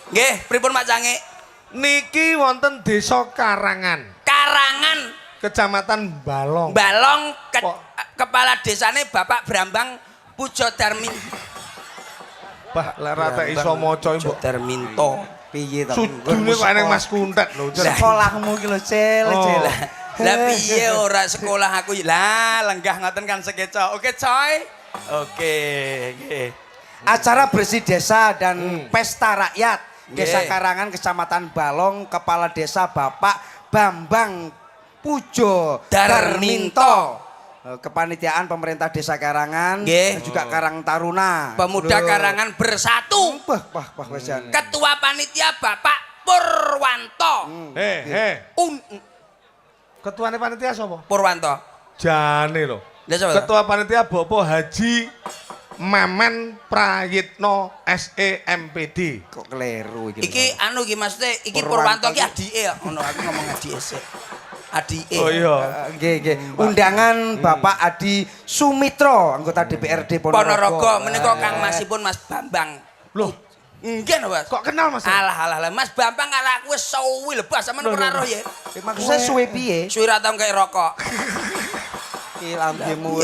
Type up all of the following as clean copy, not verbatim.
Nggih, pripun Mak Cange? Niki wonten Desa Karangan, Karangan Kecamatan Balong. Balong kepala desane Bapak Brambang Pujodarmin. Bah, lara tak iso maca mbok. Pujodarminto. Piye to? Sudune kok eneng Mas Kuntet lho. Sekolahmu ki lho, Cel. Lah piye ora sekolah aku lah lenggah ngoten kan sekeca. Oke, coy. Oke, nggih. Acara bersih desa dan pesta rakyat Desa Nggih. Karangan Kecamatan Balong, Kepala Desa Bapak Bambang Pujo Darminto. Kepanitiaan pemerintah Desa Karangan Nggih. dan juga Karang Taruna. Pemuda Karangan Bersatu. Wah, wesan. Ketua panitia Bapak Purwanto. Ketuane panitia sapa? Purwanto. Jane lho. Lah sapa? Ketua panitia Bapak Haji Mamen Prayitno SEMPD. Kok keliru iki. Iki anu iki maksudnya iki Purwanto Purwanto iki adike ya. Ngono aku ngomong adike sik. Adike. Oh iya. Nggih. Undangan Bapak Adi Sumitro, anggota DPRD Ponorogo menika Kang Masipun Mas Bambang. Loh, Nggih lho, Mas. kok kenal Mas? Alah Mas Bambang karo aku wis suwi lho, Bas, sampean ora roh ya. Maksudnya suwe piye? Suwi ra tau kayak rokok. Ki lambemu.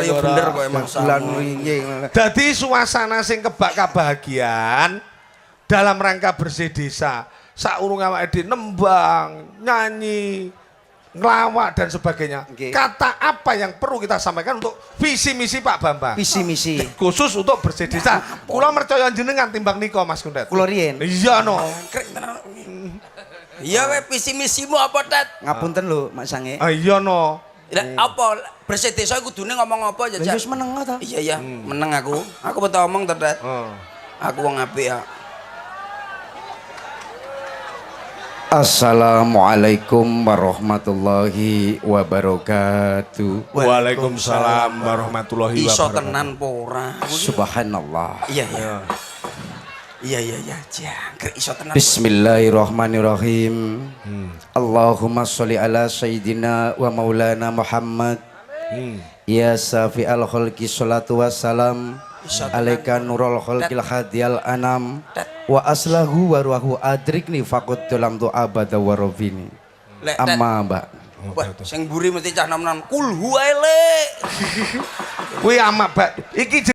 Iya bener kok emang. Bulan wingi. Jadi suasana sing kebak kebahagiaan dalam rangka bersih desa. Saurung awake dhewe nembang, nyanyi, ngelawak dan sebagainya. Oke. Kata apa yang perlu kita sampaikan untuk visi misi Pak Bambang? Visi misi. Khusus untuk bersih desa. Kula mercaya jenengan timbang nika Mas Kundet. Kula riyen. Iya no. Krek tenan. Iya we visi misimu apa, Tet? Ngapunten lho, Mak Sange. Iya no. Lah apa bersih desa kudune ngomong apa Lah jajak? wis meneng ta. Iya, meneng aku. Aku betul omong to, Tet. Aku wong apik ya. Assalamualaikum warahmatullahi wabarakatuh. Waalaikumsalam warahmatullahi Iso wabarakatuh. tenan po ora? Subhanallah. Iya. Jangkrik iso tenan. Bismillahirrahmanirrahim. Allahumma sholli ala sayyidina wa maulana Muhammad. Ya safi'al khalqi sholatu wassalam. Alaika nurul khalqil hadiyal anam. Wa aslahu wa ruahu adrikni faqud dalam doa abada wa robini. Amma mbak. Wah, sing mburi mesti cah nom-nom kul huwae le. Kuwi amak Pak. Iki